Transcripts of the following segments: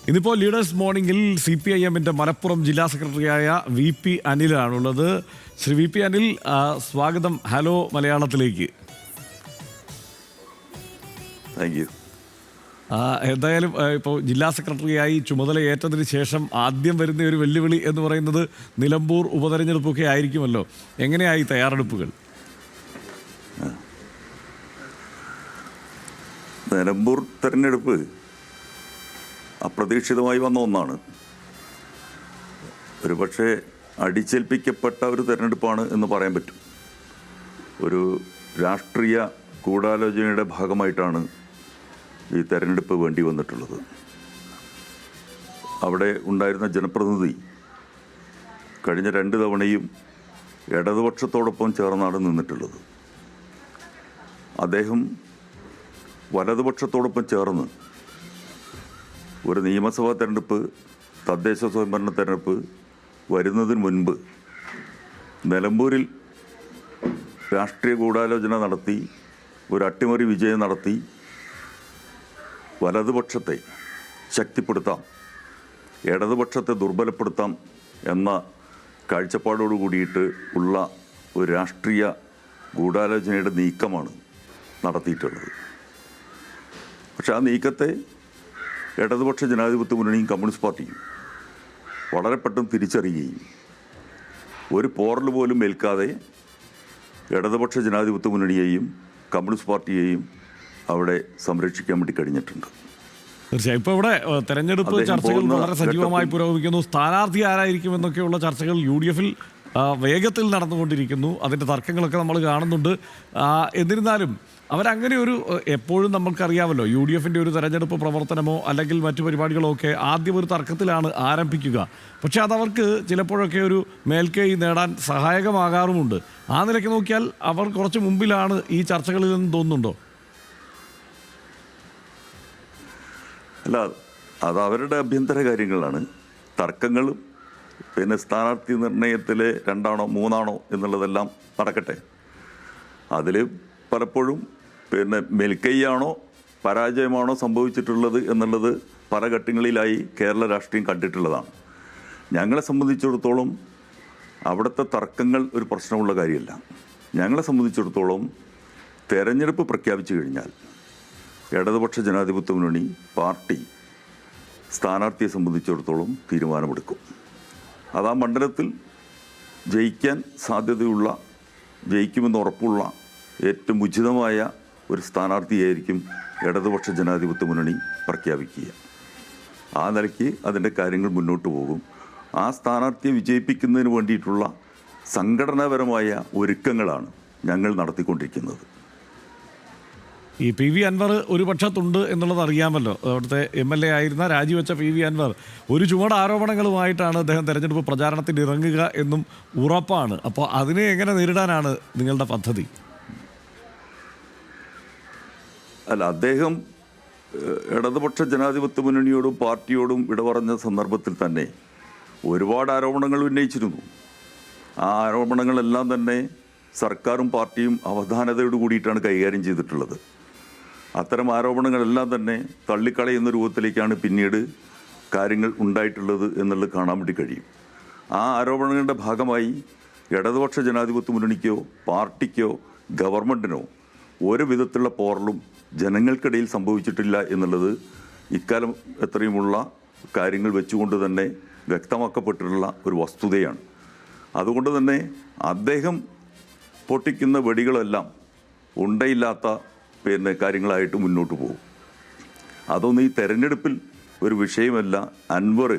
ഇന്നിപ്പോൾ ലീഡേഴ്സ് മോർണിംഗിൽ CPIM-ന്റെ മലപ്പുറം ജില്ലാ സെക്രട്ടറിയായ VP അനിലാണുള്ളത്. ശ്രീ VP അനിൽ, സ്വാഗതം ഹലോ മലയാളത്തിലേക്ക്. Thank you. എന്തായാലും ഇപ്പോൾ ജില്ലാ സെക്രട്ടറിയായി ചുമതലയേറ്റതിന് ശേഷം ആദ്യം വരുന്ന ഒരു വെല്ലുവിളി എന്ന് പറയുന്നത് നിലമ്പൂർ ഉപതെരഞ്ഞെടുപ്പൊക്കെ ആയിരിക്കുമല്ലോ. എങ്ങനെയായി തയ്യാറെടുപ്പുകൾ? നിലമ്പൂർ തെരഞ്ഞെടുപ്പ് അപ്രതീക്ഷിതമായി വന്ന ഒന്നാണ്. ഒരുപക്ഷെ അടിച്ചേൽപ്പിക്കപ്പെട്ട ഒരു തെരഞ്ഞെടുപ്പാണ് എന്ന് പറയാൻ പറ്റും. ഒരു രാഷ്ട്രീയ ഗൂഢാലോചനയുടെ ഭാഗമായിട്ടാണ് ഈ തെരഞ്ഞെടുപ്പ് വേണ്ടി വന്നിട്ടുള്ളത്. അവിടെ ഉണ്ടായിരുന്ന ജനപ്രതിനിധി കഴിഞ്ഞ 2 തവണയും ഇടതുപക്ഷത്തോടൊപ്പം ചേർന്നാണ് നിന്നിട്ടുള്ളത്. അദ്ദേഹം വലതുപക്ഷത്തോടൊപ്പം ചേർന്ന് ഒരു നിയമസഭാ തെരഞ്ഞെടുപ്പ്, തദ്ദേശ സ്വയംഭരണ തെരഞ്ഞെടുപ്പ് വരുന്നതിന് മുൻപ് നിലമ്പൂരിൽ രാഷ്ട്രീയ ഗൂഢാലോചന നടത്തി ഒരു അട്ടിമറി വിജയം നടത്തി വലതുപക്ഷത്തെ ശക്തിപ്പെടുത്താം, ഇടതുപക്ഷത്തെ ദുർബലപ്പെടുത്താം എന്ന കാഴ്ചപ്പാടോട് കൂടിയിട്ട് ഉള്ള ഒരു രാഷ്ട്രീയ ഗൂഢാലോചനയുടെ നീക്കമാണ് നടത്തിയിട്ടുള്ളത്. പക്ഷെ ആ നീക്കത്തെ ഇടതുപക്ഷ ജനാധിപത്യ മുന്നണിയും കമ്മ്യൂണിസ്റ്റ് പാർട്ടിയും വളരെ പെട്ടെന്ന് തിരിച്ചറിയുകയും ഒരു പോറൽ പോലും ഏൽക്കാതെ ഇടതുപക്ഷ ജനാധിപത്യ മുന്നണിയെയും കമ്മ്യൂണിസ്റ്റ് പാർട്ടിയെയും അവിടെ സംരക്ഷിക്കാൻ വേണ്ടി കഴിഞ്ഞിട്ടുണ്ട്. തീർച്ചയായും ഇപ്പോൾ ഇവിടെ തെരഞ്ഞെടുപ്പ് ചർച്ചകൾ വളരെ സജീവമായി പുരോഗമിക്കുന്നു. സ്ഥാനാർത്ഥി ആരായിരിക്കുമെന്നൊക്കെയുള്ള ചർച്ചകൾ UDF-ൽ വേഗത്തിൽ നടന്നുകൊണ്ടിരിക്കുന്നു. അതിൻ്റെ തർക്കങ്ങളൊക്കെ നമ്മൾ കാണുന്നുണ്ട്. എന്നിരുന്നാലും അവരങ്ങനെ ഒരു എപ്പോഴും നമ്മൾക്കറിയാമല്ലോ, UDF-ന്റെ ഒരു തെരഞ്ഞെടുപ്പ് പ്രവർത്തനമോ അല്ലെങ്കിൽ മറ്റു പരിപാടികളോ ഒക്കെ ആദ്യം ഒരു തർക്കത്തിലാണ് ആരംഭിക്കുക. പക്ഷേ അതവർക്ക് ചിലപ്പോഴൊക്കെ ഒരു മേൽക്കൈ നേടാൻ സഹായകമാകാറുമുണ്ട്. ആ നിലയ്ക്ക് നോക്കിയാൽ അവർ കുറച്ച് മുമ്പിലാണ് ഈ ചർച്ചകളിൽ നിന്ന് തോന്നുന്നുണ്ടോ? അല്ല, അത് അവരുടെ അഭ്യന്തര കാര്യങ്ങളാണ്. തർക്കങ്ങളും പിന്നെ സ്ഥാനാർത്ഥി നിർണയത്തിൽ 2ആണോ 3ആണോ എന്നുള്ളതെല്ലാം നടക്കട്ടെ. അതിൽ പലപ്പോഴും പിന്നെ മേൽക്കൈയാണോ പരാജയമാണോ സംഭവിച്ചിട്ടുള്ളത് എന്നുള്ളത് പല ഘട്ടങ്ങളിലായി കേരള രാഷ്ട്രീയം കണ്ടിട്ടുള്ളതാണ്. ഞങ്ങളെ സംബന്ധിച്ചിടത്തോളം അവിടുത്തെ തർക്കങ്ങൾ ഒരു പ്രശ്നമുള്ള കാര്യമല്ല. ഞങ്ങളെ സംബന്ധിച്ചിടത്തോളം തെരഞ്ഞെടുപ്പ് പ്രഖ്യാപിച്ചു കഴിഞ്ഞാൽ ഇടതുപക്ഷ ജനാധിപത്യ മുന്നണി പാർട്ടി സ്ഥാനാർത്ഥിയെ സംബന്ധിച്ചിടത്തോളം തീരുമാനമെടുക്കും. അത് ആ മണ്ഡലത്തിൽ ജയിക്കാൻ സാധ്യതയുള്ള, ജയിക്കുമെന്ന് ഉറപ്പുള്ള ഏറ്റവും ഉചിതമായ ഒരു സ്ഥാനാർത്ഥിയായിരിക്കും ഇടതുപക്ഷ ജനാധിപത്യ മുന്നണി പ്രഖ്യാപിക്കുക. ആ നിലയ്ക്ക് അതിൻ്റെ കാര്യങ്ങൾ മുന്നോട്ട് പോകും. ആ സ്ഥാനാർത്ഥിയെ വിജയിപ്പിക്കുന്നതിന് വേണ്ടിയിട്ടുള്ള സംഘടനാപരമായ ഒരുക്കങ്ങളാണ് ഞങ്ങൾ നടത്തിക്കൊണ്ടിരിക്കുന്നത്. ഈ PV അൻവർ ഒരു പക്ഷത്തുണ്ട് എന്നുള്ളത് അറിയാമല്ലോ. അവിടുത്തെ MLA ആയിരുന്ന രാജിവെച്ച PV അൻവർ ഒരു ചുവട് ആരോപണങ്ങളുമായിട്ടാണ് അദ്ദേഹം തെരഞ്ഞെടുപ്പ് പ്രചാരണത്തിന് ഇറങ്ങുക എന്നും ഉറപ്പാണ്. അപ്പോൾ അതിനെ എങ്ങനെ നേരിടാനാണ് നിങ്ങളുടെ പദ്ധതി? അല്ല, അദ്ദേഹം ഇടതുപക്ഷ ജനാധിപത്യ മുന്നണിയോടും പാർട്ടിയോടും ഇടപറഞ്ഞ സന്ദർഭത്തിൽ തന്നെ ഒരുപാട് ആരോപണങ്ങൾ ഉന്നയിച്ചിരുന്നു. ആ ആരോപണങ്ങളെല്ലാം തന്നെ സർക്കാരും പാർട്ടിയും അവധാനതയോട് കൂടിയിട്ടാണ് കൈകാര്യം ചെയ്തിട്ടുള്ളത്. അത്തരം ആരോപണങ്ങളെല്ലാം തന്നെ തള്ളിക്കളയുന്ന രൂപത്തിലേക്കാണ് പിന്നീട് കാര്യങ്ങൾ ഉണ്ടായിട്ടുള്ളത് എന്നുള്ളത് കാണാൻ വേണ്ടി കഴിയും. ആ ആരോപണങ്ങളുടെ ഭാഗമായി ഇടതുപക്ഷ ജനാധിപത്യ മുന്നണിക്കോ പാർട്ടിക്കോ ഗവൺമെൻറ്റിനോ ഒരു വിധത്തിലുള്ള പോറലും ജനങ്ങൾക്കിടയിൽ സംഭവിച്ചിട്ടില്ല എന്നുള്ളത് ഇക്കാലം എത്രയുമുള്ള കാര്യങ്ങൾ വെച്ചുകൊണ്ട് തന്നെ വ്യക്തമാക്കപ്പെട്ടിട്ടുള്ള ഒരു വസ്തുതയാണ്. അതുകൊണ്ട് തന്നെ അദ്ദേഹം പൊട്ടിക്കുന്ന വെടികളെല്ലാം ഉണ്ടയില്ലാത്ത പിന്നെ കാര്യങ്ങളായിട്ട് മുന്നോട്ട് പോകും. അതൊന്നും ഈ തെരഞ്ഞെടുപ്പിൽ ഒരു വിഷയമല്ല. അൻവർ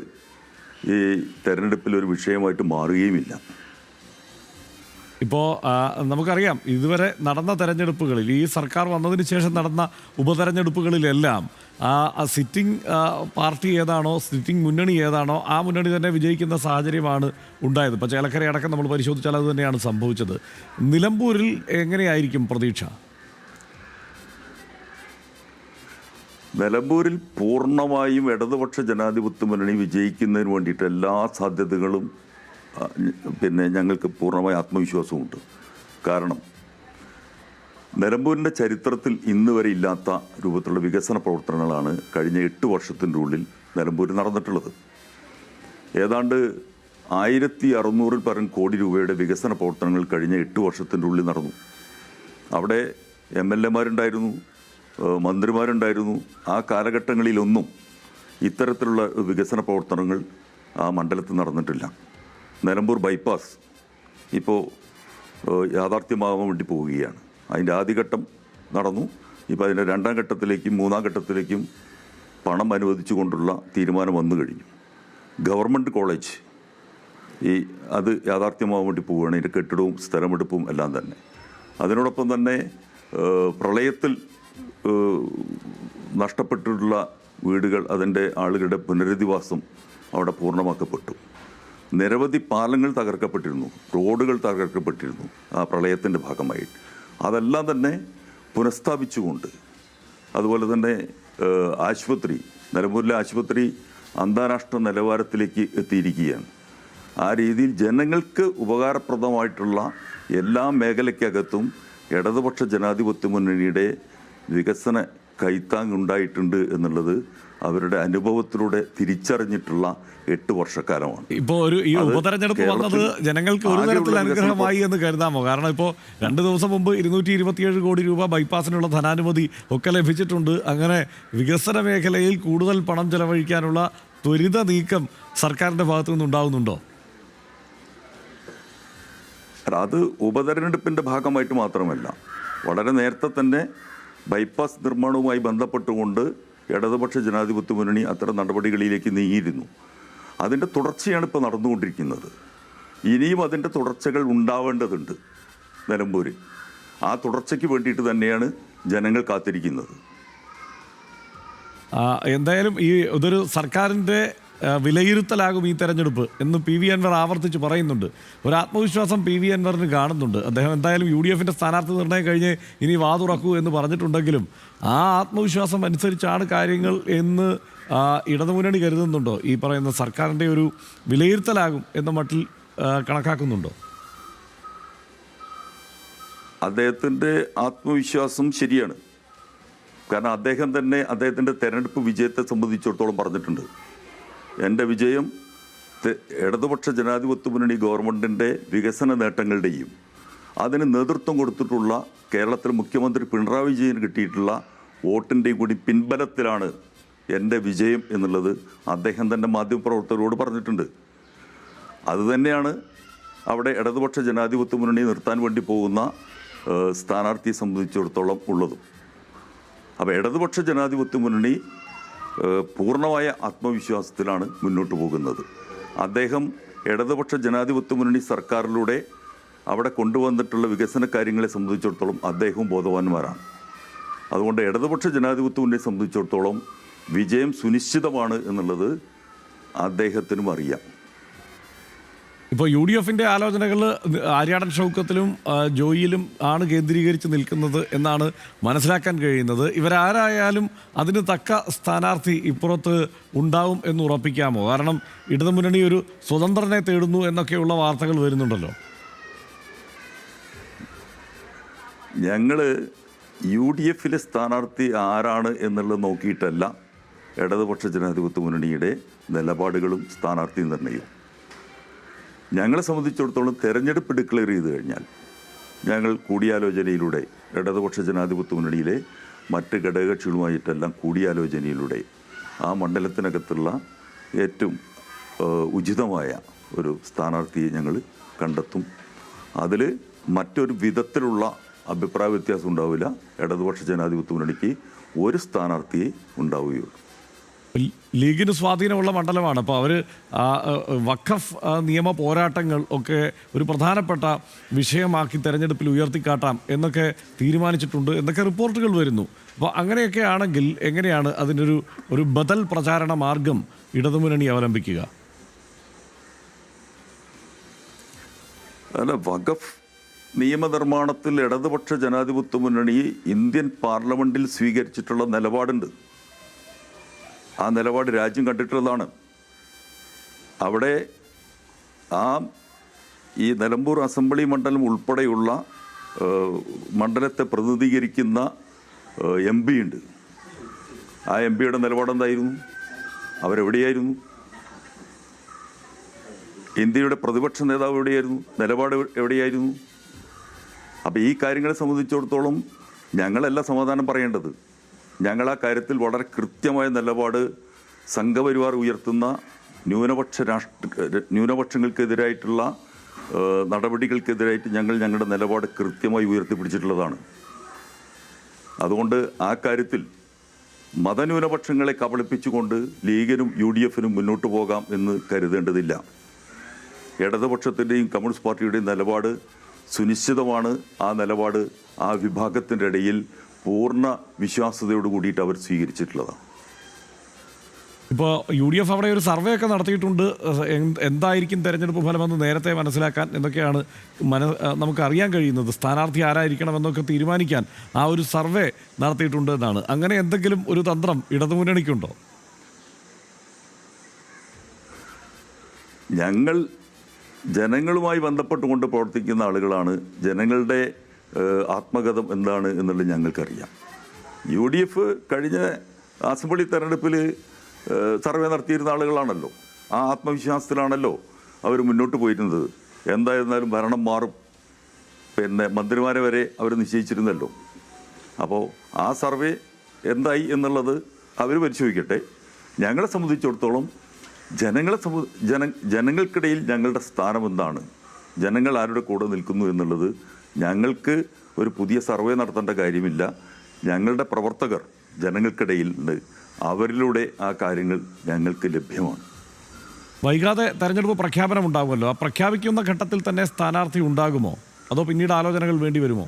ഈ തെരഞ്ഞെടുപ്പിൽ ഒരു വിഷയമായിട്ട് മാറുകയുമില്ല. ഇപ്പോൾ നമുക്കറിയാം, ഇതുവരെ നടന്ന തെരഞ്ഞെടുപ്പുകളിൽ, ഈ സർക്കാർ വന്നതിന് ശേഷം നടന്ന ഉപതെരഞ്ഞെടുപ്പുകളിലെല്ലാം സിറ്റിംഗ് പാർട്ടി ഏതാണോ, സിറ്റിംഗ് മുന്നണി ഏതാണോ, ആ മുന്നണി തന്നെ വിജയിക്കുന്ന സാഹചര്യമാണ് ഉണ്ടായത്. ഇപ്പോൾ ചേലക്കരയടക്കം നമ്മൾ പരിശോധിച്ചാൽ അത് തന്നെയാണ് സംഭവിച്ചത്. നിലമ്പൂരിൽ എങ്ങനെയായിരിക്കും പ്രതീക്ഷ? നിലമ്പൂരിൽ പൂർണ്ണമായും ഇടതുപക്ഷ ജനാധിപത്യ മുന്നണി വിജയിക്കുന്നതിന് വേണ്ടിയിട്ട് എല്ലാ സാധ്യതകളും പിന്നെ ഞങ്ങൾക്ക് പൂർണ്ണമായ ആത്മവിശ്വാസമുണ്ട്. കാരണം നിലമ്പൂരിൻ്റെ ചരിത്രത്തിൽ ഇന്ന് വരെ ഇല്ലാത്ത രൂപത്തിലുള്ള വികസന പ്രവർത്തനങ്ങളാണ് കഴിഞ്ഞ 8 വർഷത്തിൻ്റെ ഉള്ളിൽ നിലമ്പൂരിൽ നടന്നിട്ടുള്ളത്. ഏതാണ്ട് 1600 പരം കോടി രൂപയുടെ വികസന പ്രവർത്തനങ്ങൾ കഴിഞ്ഞ 8 വർഷത്തിൻ്റെ ഉള്ളിൽ നടന്നു. അവിടെ MLA-മാരുണ്ടായിരുന്നു, മന്ത്രിമാരുണ്ടായിരുന്നു. ആ കാലഘട്ടങ്ങളിലൊന്നും ഇത്തരത്തിലുള്ള വികസന പ്രവർത്തനങ്ങൾ ആ മണ്ഡലത്തിൽ നടന്നിട്ടില്ല. നിലമ്പൂർ ബൈപ്പാസ് ഇപ്പോൾ യാഥാർത്ഥ്യമാകാൻ വേണ്ടി പോവുകയാണ്. അതിൻ്റെ ആദ്യഘട്ടം നടന്നു. ഇപ്പോൾ അതിൻ്റെ 2ാം ഘട്ടത്തിലേക്കും 3ാം ഘട്ടത്തിലേക്കും പണം അനുവദിച്ചുകൊണ്ടുള്ള തീരുമാനം വന്നു കഴിഞ്ഞു. ഗവൺമെൻറ് കോളേജ് അത് യാഥാർത്ഥ്യമാകാൻ വേണ്ടി പോവുകയാണ്. അതിൻ്റെ കെട്ടിടവും സ്ഥലമെടുപ്പും എല്ലാം തന്നെ. അതിനോടൊപ്പം തന്നെ പ്രളയത്തിൽ നഷ്ടപ്പെട്ടിട്ടുള്ള വീടുകൾ, അതിൻ്റെ ആളുകളുടെ പുനരധിവാസം അവിടെ പൂർണ്ണമാക്കപ്പെട്ടു. നിരവധി പാലങ്ങൾ തകർക്കപ്പെട്ടിരുന്നു, റോഡുകൾ തകർക്കപ്പെട്ടിരുന്നു ആ പ്രളയത്തിൻ്റെ ഭാഗമായി. അതെല്ലാം തന്നെ പുനഃസ്ഥാപിച്ചുകൊണ്ട്, അതുപോലെ തന്നെ ആശുപത്രി, നിലമ്പൂരിലെ ആശുപത്രി അന്താരാഷ്ട്ര നിലവാരത്തിലേക്ക് എത്തിയിരിക്കുകയാണ്. ആ രീതിയിൽ ജനങ്ങൾക്ക് ഉപകാരപ്രദമായിട്ടുള്ള എല്ലാ മേഖലയ്ക്കകത്തും ഇടതുപക്ഷ ജനാധിപത്യ മുന്നണിയുടെ വികസന കൈത്താങ്ങുണ്ടായിട്ടുണ്ട് എന്നുള്ളത് അവരുടെ അനുഭവത്തിലൂടെ തിരിച്ചറിഞ്ഞിട്ടുള്ള 8 വർഷക്കാലമാണ്. ഇപ്പോൾ ഈ ഉപതെരഞ്ഞെടുപ്പ് വന്നത് ജനങ്ങൾക്ക് ഒരു തരത്തിൽ അനുഗ്രഹമായി എന്ന് കരുതാമോ? കാരണം ഇപ്പോൾ 2 ദിവസം മുമ്പ് 227 കോടി രൂപ ബൈപ്പാസിനുള്ള ധനാനുമതി ഒക്കെ ലഭിച്ചിട്ടുണ്ട്. അങ്ങനെ വികസന മേഖലയിൽ കൂടുതൽ പണം ചെലവഴിക്കാനുള്ള ത്വരിത നീക്കം സർക്കാരിൻ്റെ ഭാഗത്തു നിന്നുണ്ടാവുന്നുണ്ടോ? അത് ഉപതെരഞ്ഞെടുപ്പിൻ്റെ ഭാഗമായിട്ട് മാത്രമല്ല, വളരെ നേരത്തെ തന്നെ ബൈപ്പാസ് നിർമ്മാണവുമായി ബന്ധപ്പെട്ടുകൊണ്ട് ഇടതുപക്ഷ ജനാധിപത്യ മുന്നണി അത്തരം നടപടികളിലേക്ക് നീങ്ങിയിരുന്നു. അതിൻ്റെ തുടർച്ചയാണ് ഇപ്പോൾ നടന്നുകൊണ്ടിരിക്കുന്നത്. ഇനിയും അതിൻ്റെ തുടർച്ചകൾ ഉണ്ടാവേണ്ടതുണ്ട് നിലമ്പൂരിൽ. ആ തുടർച്ചയ്ക്ക് വേണ്ടിയിട്ട് തന്നെയാണ് ജനങ്ങൾ കാത്തിരിക്കുന്നത്. എന്തായാലും ഇതൊരു സർക്കാരിൻ്റെ വിലയിരുത്തലാകും ഈ തെരഞ്ഞെടുപ്പ് എന്ന് PV അൻവർ ആവർത്തിച്ച് പറയുന്നുണ്ട്. ഒരു ആത്മവിശ്വാസം PV അൻവറിന് കാണുന്നുണ്ട്. അദ്ദേഹം എന്തായാലും UDF-ൻ്റെ സ്ഥാനാർത്ഥി നിർണ്ണയം കഴിഞ്ഞ് ഇനി വാതുറക്കൂ എന്ന് പറഞ്ഞിട്ടുണ്ടെങ്കിലും ആ ആത്മവിശ്വാസം അനുസരിച്ചാണ് കാര്യങ്ങൾ എന്ന് ഇടതുമുന്നണി കരുതുന്നുണ്ടോ? ഈ പറയുന്ന സർക്കാരിൻ്റെ ഒരു വിലയിരുത്തലാകും എന്ന മട്ടിൽ കണക്കാക്കുന്നുണ്ടോ? അദ്ദേഹത്തിൻ്റെ ആത്മവിശ്വാസം ശരിയാണ്. കാരണം അദ്ദേഹം തന്നെ അദ്ദേഹത്തിൻ്റെ തെരഞ്ഞെടുപ്പ് വിജയത്തെ സംബന്ധിച്ചിടത്തോളം പറഞ്ഞിട്ടുണ്ട്. എൻ്റെ വിജയം ഇടതുപക്ഷ ജനാധിപത്യ മുന്നണി ഗവൺമെൻറ്റിൻ്റെ വികസന നേട്ടങ്ങളുടെയും അതിന് നേതൃത്വം കൊടുത്തിട്ടുള്ള കേരളത്തിലെ മുഖ്യമന്ത്രി പിണറായി വിജയന് കിട്ടിയിട്ടുള്ള വോട്ടിൻ്റെയും കൂടി പിൻബലത്തിലാണ് എൻ്റെ വിജയം എന്നുള്ളത് അദ്ദേഹം തന്നെ മാധ്യമപ്രവർത്തകരോട് പറഞ്ഞിട്ടുണ്ട്. അതുതന്നെയാണ് അവിടെ ഇടതുപക്ഷ ജനാധിപത്യ മുന്നണി നിർത്താൻ വേണ്ടി പോകുന്ന സ്ഥാനാർത്ഥിയെ സംബന്ധിച്ചിടത്തോളം ഉള്ളതും. അപ്പോൾ ഇടതുപക്ഷ ജനാധിപത്യ മുന്നണി പൂർണ്ണമായ ആത്മവിശ്വാസത്തിലാണ് മുന്നോട്ട് പോകുന്നത്. അദ്ദേഹം ഇടതുപക്ഷ ജനാധിപത്യ മുന്നണി സർക്കാരിലൂടെ അവിടെ കൊണ്ടുവന്നിട്ടുള്ള വികസന കാര്യങ്ങളെ സംബന്ധിച്ചിടത്തോളം അദ്ദേഹവും ബോധവാന്മാരാണ്. അതുകൊണ്ട് ഇടതുപക്ഷ ജനാധിപത്യ മുന്നണിയെ സംബന്ധിച്ചിടത്തോളം വിജയം സുനിശ്ചിതമാണ് എന്നുള്ളത് അദ്ദേഹത്തിനും അറിയാം. ഇപ്പോൾ UDF-ൻ്റെ ആലോചനകൾ ആര്യാടൻ ഷൗക്കത്തിലും ജോയിയിലും ആണ് കേന്ദ്രീകരിച്ച് നിൽക്കുന്നത് എന്നാണ് മനസ്സിലാക്കാൻ കഴിയുന്നത്. ഇവരാരായാലും അതിന് തക്ക സ്ഥാനാർത്ഥി ഇപ്പുറത്ത് ഉണ്ടാവും എന്ന് ഉറപ്പിക്കാമോ? കാരണം ഇടതുമുന്നണി ഒരു സ്വതന്ത്രനെ തേടുന്നു എന്നൊക്കെയുള്ള വാർത്തകൾ വരുന്നുണ്ടല്ലോ. ഞങ്ങൾ UDF-ലെ സ്ഥാനാർത്ഥി ആരാണ് എന്നുള്ളത് നോക്കിയിട്ടല്ല ഇടതുപക്ഷ ജനാധിപത്യ മുന്നണിയുടെ നിലപാടുകളും സ്ഥാനാർത്ഥി നിർണ്ണയവും. ഞങ്ങളെ സംബന്ധിച്ചിടത്തോളം തെരഞ്ഞെടുപ്പ് ഡിക്ലെയർ ചെയ്ത് കഴിഞ്ഞാൽ ഞങ്ങൾ കൂടിയാലോചനയിലൂടെ ഇടതുപക്ഷ ജനാധിപത്യ മുന്നണിയിലെ മറ്റ് ഘടകകക്ഷികളുമായിട്ടെല്ലാം കൂടിയാലോചനയിലൂടെ ആ മണ്ഡലത്തിനകത്തുള്ള ഏറ്റവും ഉചിതമായ ഒരു സ്ഥാനാർത്ഥിയെ ഞങ്ങൾ കണ്ടെത്തും. അതിൽ മറ്റൊരു വിധത്തിലുള്ള അഭിപ്രായ വ്യത്യാസം ഉണ്ടാവില്ല. ഇടതുപക്ഷ ജനാധിപത്യ മുന്നണിക്ക് ഒരു സ്ഥാനാർത്ഥിയെ ഉണ്ടാവുകയുള്ളൂ. ലീഗിന് സ്വാധീനമുള്ള മണ്ഡലമാണ്. അപ്പോൾ അവർ വഖഫ് നിയമ പോരാട്ടങ്ങൾ ഒക്കെ ഒരു പ്രധാനപ്പെട്ട വിഷയമാക്കി തെരഞ്ഞെടുപ്പിൽ ഉയർത്തിക്കാട്ടാം എന്നൊക്കെ തീരുമാനിച്ചിട്ടുണ്ട് എന്നൊക്കെ റിപ്പോർട്ടുകൾ വരുന്നു. അപ്പോൾ അങ്ങനെയൊക്കെ ആണെങ്കിൽ എങ്ങനെയാണ് അതിനൊരു ബദൽ പ്രചാരണ മാർഗം ഇടതുമുന്നണി അവലംബിക്കുക? അല്ല, വഖഫ് നിയമനിർമ്മാണത്തിൽ ഇടതുപക്ഷ ജനാധിപത്യ മുന്നണി ഇന്ത്യൻ പാർലമെൻറ്റിൽ സ്വീകരിച്ചിട്ടുള്ള നിലപാടുണ്ട്. ആ നിലപാട് രാജ്യം കണ്ടിട്ടുള്ളതാണ്. അവിടെ ഈ നിലമ്പൂർ അസംബ്ലി മണ്ഡലം ഉൾപ്പെടെയുള്ള മണ്ഡലത്തെ പ്രതിനിധീകരിക്കുന്ന MP ഉണ്ട്. ആ MP യുടെ നിലപാടെന്തായിരുന്നു? അവരെവിടെയായിരുന്നു? ഇന്ത്യയുടെ പ്രതിപക്ഷ നേതാവ് എവിടെയായിരുന്നു? നിലപാട് എവിടെയായിരുന്നു? അപ്പോൾ ഈ കാര്യങ്ങളെ സംബന്ധിച്ചിടത്തോളം ഞങ്ങളല്ല സമാധാനം പറയേണ്ടത്. ഞങ്ങൾ ആ കാര്യത്തിൽ വളരെ കൃത്യമായ നിലപാട് സംഘപരിവാർ ഉയർത്തുന്ന ന്യൂനപക്ഷങ്ങൾക്കെതിരായിട്ടുള്ള നടപടികൾക്കെതിരായിട്ട് ഞങ്ങളുടെ നിലപാട് കൃത്യമായി ഉയർത്തിപ്പിടിച്ചിട്ടുള്ളതാണ്. അതുകൊണ്ട് ആ കാര്യത്തിൽ മതന്യൂനപക്ഷങ്ങളെ കബളിപ്പിച്ചുകൊണ്ട് ലീഗിനും UDF-നും മുന്നോട്ട് പോകാം എന്ന് കരുതേണ്ടതില്ല. ഇടതുപക്ഷത്തിൻ്റെയും കമ്മ്യൂണിസ്റ്റ് പാർട്ടിയുടെയും നിലപാട് സുനിശ്ചിതമാണ്. ആ നിലപാട് ആ വിഭാഗത്തിൻ്റെ ഇടയിൽ പൂർണ്ണ വിശ്വാസ്യതയോട് കൂടിയിട്ട് അവർ സ്വീകരിച്ചിട്ടുള്ളതാണ്. ഇപ്പോൾ UDF അവിടെ ഒരു സർവേ ഒക്കെ നടത്തിയിട്ടുണ്ട്. എന്തായിരിക്കും തെരഞ്ഞെടുപ്പ് ഫലമെന്ന് നേരത്തെ മനസ്സിലാക്കാൻ എന്നൊക്കെയാണ് നമുക്ക് അറിയാൻ കഴിയുന്നത്. സ്ഥാനാർത്ഥി ആരായിരിക്കണം എന്നൊക്കെ തീരുമാനിക്കാൻ ആ ഒരു സർവേ നടത്തിയിട്ടുണ്ട് എന്നാണ്. അങ്ങനെ എന്തെങ്കിലും ഒരു തന്ത്രം ഇടതുമുന്നണിക്കുണ്ടോ? ഞങ്ങൾ ജനങ്ങളുമായി ബന്ധപ്പെട്ടുകൊണ്ട് പ്രവർത്തിക്കുന്ന ആളുകളാണ്. ജനങ്ങളുടെ ആത്മകഥം എന്താണ് എന്നുള്ളത് ഞങ്ങൾക്കറിയാം. UDF കഴിഞ്ഞ അസംബ്ലി തെരഞ്ഞെടുപ്പിൽ സർവേ നടത്തിയിരുന്ന ആളുകളാണല്ലോ. ആ ആത്മവിശ്വാസത്തിലാണല്ലോ അവർ മുന്നോട്ട് പോയിരുന്നത്. എന്തായിരുന്നാലും ഭരണം മാറും, പിന്നെ മന്ത്രിമാരെ വരെ അവർ നിശ്ചയിച്ചിരുന്നല്ലോ. അപ്പോൾ ആ സർവേ എന്തായി എന്നുള്ളത് അവർ പരിശോധിക്കട്ടെ. ഞങ്ങളെ സംബന്ധിച്ചിടത്തോളം ജനങ്ങൾക്കിടയിൽ ഞങ്ങളുടെ സ്ഥാനം എന്താണ്, ജനങ്ങൾ ആരുടെ കൂടെ നിൽക്കുന്നു എന്നുള്ളത് ഞങ്ങൾക്ക് ഒരു പുതിയ സർവേ നടത്തേണ്ട കാര്യമില്ല. ഞങ്ങളുടെ പ്രവർത്തകർ ജനങ്ങൾക്കിടയിൽ ഉണ്ട്. അവരിലൂടെ ആ കാര്യങ്ങൾ ഞങ്ങൾക്ക് ലഭ്യമാണ്. വൈകാതെ തെരഞ്ഞെടുപ്പ് പ്രഖ്യാപനം ഉണ്ടാകുമല്ലോ. ആ പ്രഖ്യാപിക്കുന്ന ഘട്ടത്തിൽ തന്നെ സ്ഥാനാർത്ഥി ഉണ്ടാകുമോ, അതോ പിന്നീട് ആലോചനകൾ വേണ്ടി വരുമോ?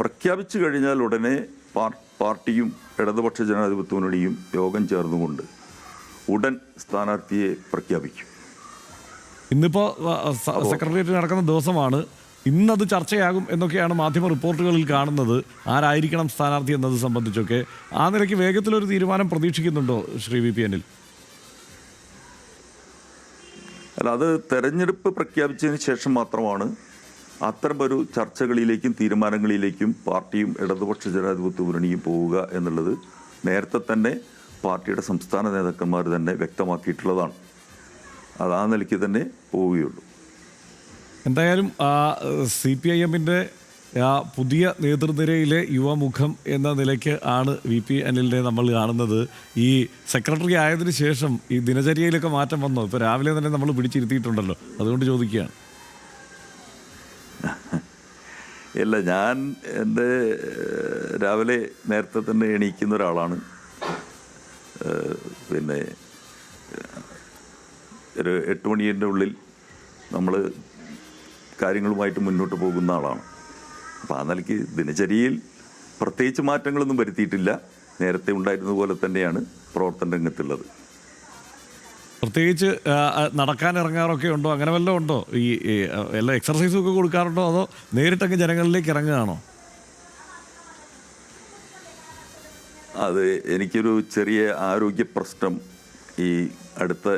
പ്രഖ്യാപിച്ചു കഴിഞ്ഞാൽ ഉടനെ പാർട്ടിയും ഇടതുപക്ഷ ജനാധിപത്യ മുന്നണിയും യോഗം ചേർന്നുകൊണ്ട് ഉടൻ സ്ഥാനാർത്ഥിയെ പ്രഖ്യാപിക്കും. ഇന്നിപ്പോൾ സെക്രട്ടേറിയറ്റ് നടക്കുന്ന ദിവസമാണ്. ഇന്നത് ചർച്ചയാകും എന്നൊക്കെയാണ് മാധ്യമ റിപ്പോർട്ടുകളിൽ കാണുന്നത്. ആരായിരിക്കണം സ്ഥാനാർത്ഥി എന്നത് സംബന്ധിച്ചൊക്കെ ആ നിലയ്ക്ക് വേഗത്തിലൊരു തീരുമാനം പ്രതീക്ഷിക്കുന്നുണ്ടോ ശ്രീ VP അനിൽ? അല്ല, അത് തെരഞ്ഞെടുപ്പ് പ്രഖ്യാപിച്ചതിന് ശേഷം മാത്രമാണ് അത്തരമൊരു ചർച്ചകളിലേക്കും തീരുമാനങ്ങളിലേക്കും പാർട്ടിയും ഇടതുപക്ഷ ജനാധിപത്യ മുന്നണിയും പോവുക എന്നുള്ളത് നേരത്തെ തന്നെ പാർട്ടിയുടെ സംസ്ഥാന നേതാക്കന്മാർ തന്നെ വ്യക്തമാക്കിയിട്ടുള്ളതാണ്. അത് ആ നിലയ്ക്ക് തന്നെ പോവുകയുള്ളൂ. എന്തായാലും CPIM-ന്റെ പുതിയ നേതൃനിരയിലെ യുവമുഖം എന്ന നിലയ്ക്ക് ആണ് VP അനിലിനെ നമ്മൾ കാണുന്നത്. ഈ സെക്രട്ടറി ആയതിനു ശേഷം ഈ ദിനചര്യയിലൊക്കെ മാറ്റം വന്നോ? ഇപ്പോൾ രാവിലെ തന്നെ നമ്മൾ പിടിച്ചിരുത്തിയിട്ടുണ്ടല്ലോ, അതുകൊണ്ട് ചോദിക്കുകയാണ്. ഇല്ല, ഞാൻ എൻ്റെ രാവിലെ നേരത്തെ തന്നെ എണീക്കുന്ന ഒരാളാണ്. പിന്നെ ഒരു 8 മണിയുടെ ഉള്ളിൽ നമ്മൾ കാര്യങ്ങളുമായിട്ട് മുന്നോട്ട് പോകുന്ന ആളാണ്. അപ്പോൾ ആ നിലയ്ക്ക് ദിനചര്യയിൽ പ്രത്യേകിച്ച് മാറ്റങ്ങളൊന്നും വരുത്തിയിട്ടില്ല. നേരത്തെ ഉണ്ടായിരുന്ന പോലെ തന്നെയാണ് പ്രവർത്തന രംഗത്തുള്ളത്. പ്രത്യേകിച്ച് നടക്കാൻ ഇറങ്ങാറൊക്കെ ഉണ്ടോ? അങ്ങനെ വല്ലതും ഉണ്ടോ? ഈ എല്ലാ എക്സർസൈസും ഒക്കെ കൊടുക്കാറുണ്ടോ, അതോ നേരിട്ടങ്ങ് ജനങ്ങളിലേക്ക് ഇറങ്ങുകയാണോ? അത് എനിക്കൊരു ചെറിയ ആരോഗ്യ പ്രശ്നം ഈ അടുത്ത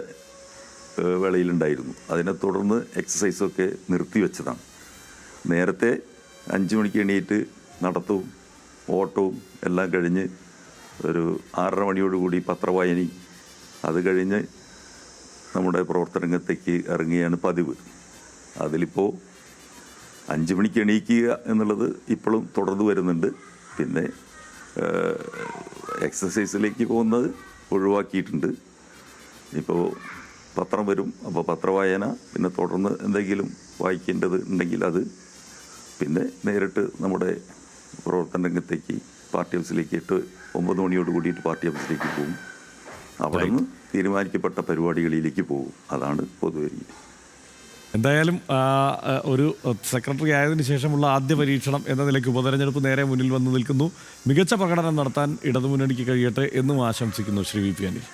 വേളയിലുണ്ടായിരുന്നു. അതിനെ തുടർന്ന് എക്സസൈസൊക്കെ നിർത്തിവെച്ചതാണ്. നേരത്തെ 5 മണിക്ക് എണീറ്റ് നടത്തവും ഓട്ടവും എല്ലാം കഴിഞ്ഞ് ഒരു 6:30 മണിയോടുകൂടി പത്രവായനയും അത് കഴിഞ്ഞ് നമ്മുടെ പ്രവർത്തനരംഗത്തേക്ക് ഇറങ്ങിയാണ് പതിവ്. അതിലിപ്പോൾ 5 മണിക്ക് എണീക്കുക എന്നുള്ളത് ഇപ്പോഴും തുടർന്ന് വരുന്നുണ്ട്. പിന്നെ എക്സസൈസിലേക്ക് പോകുന്നത് ഒഴിവാക്കിയിട്ടുണ്ട്. ഇപ്പോൾ പത്രം വരും, അപ്പോൾ പത്രവായന, പിന്നെ തുടർന്ന് എന്തെങ്കിലും വായിക്കേണ്ടത് ഉണ്ടെങ്കിൽ അത്, പിന്നെ നേരിട്ട് നമ്മുടെ പ്രവർത്തന രംഗത്തേക്ക് പാർട്ടി ഓഫീസിലേക്ക് 8-9 മണിയോട് കൂടിയിട്ട് പാർട്ടി ഓഫീസിലേക്ക് പോകും. അവിടെ നിന്ന് തീരുമാനിക്കപ്പെട്ട പരിപാടികളിലേക്ക് പോകും. അതാണ് പൊതുവെ. എന്തായാലും ഒരു സെക്രട്ടറി ആയതിനു ശേഷമുള്ള ആദ്യ പരീക്ഷണം എന്ന നിലയ്ക്ക് ഉപതെരഞ്ഞെടുപ്പ് നേരെ മുന്നിൽ വന്ന് നിൽക്കുന്നു. മികച്ച പ്രകടനം നടത്താൻ ഇടതുമുന്നണിക്ക് കഴിയട്ടെ എന്നും ആശംസിക്കുന്നു Shri VP Anil.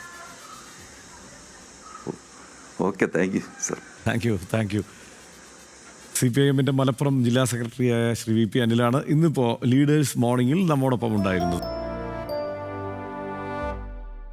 Okay, thank you sir. Thank you. CPIM-ന്റെ മലപ്പുറം ജില്ലാ സെക്രട്ടറിയായ ശ്രീ VP അനിലാണ് ഇന്നിപ്പോൾ ലീഡേഴ്സ് മോർണിംഗിൽ നമ്മോടൊപ്പം ഉണ്ടായിരുന്നത്.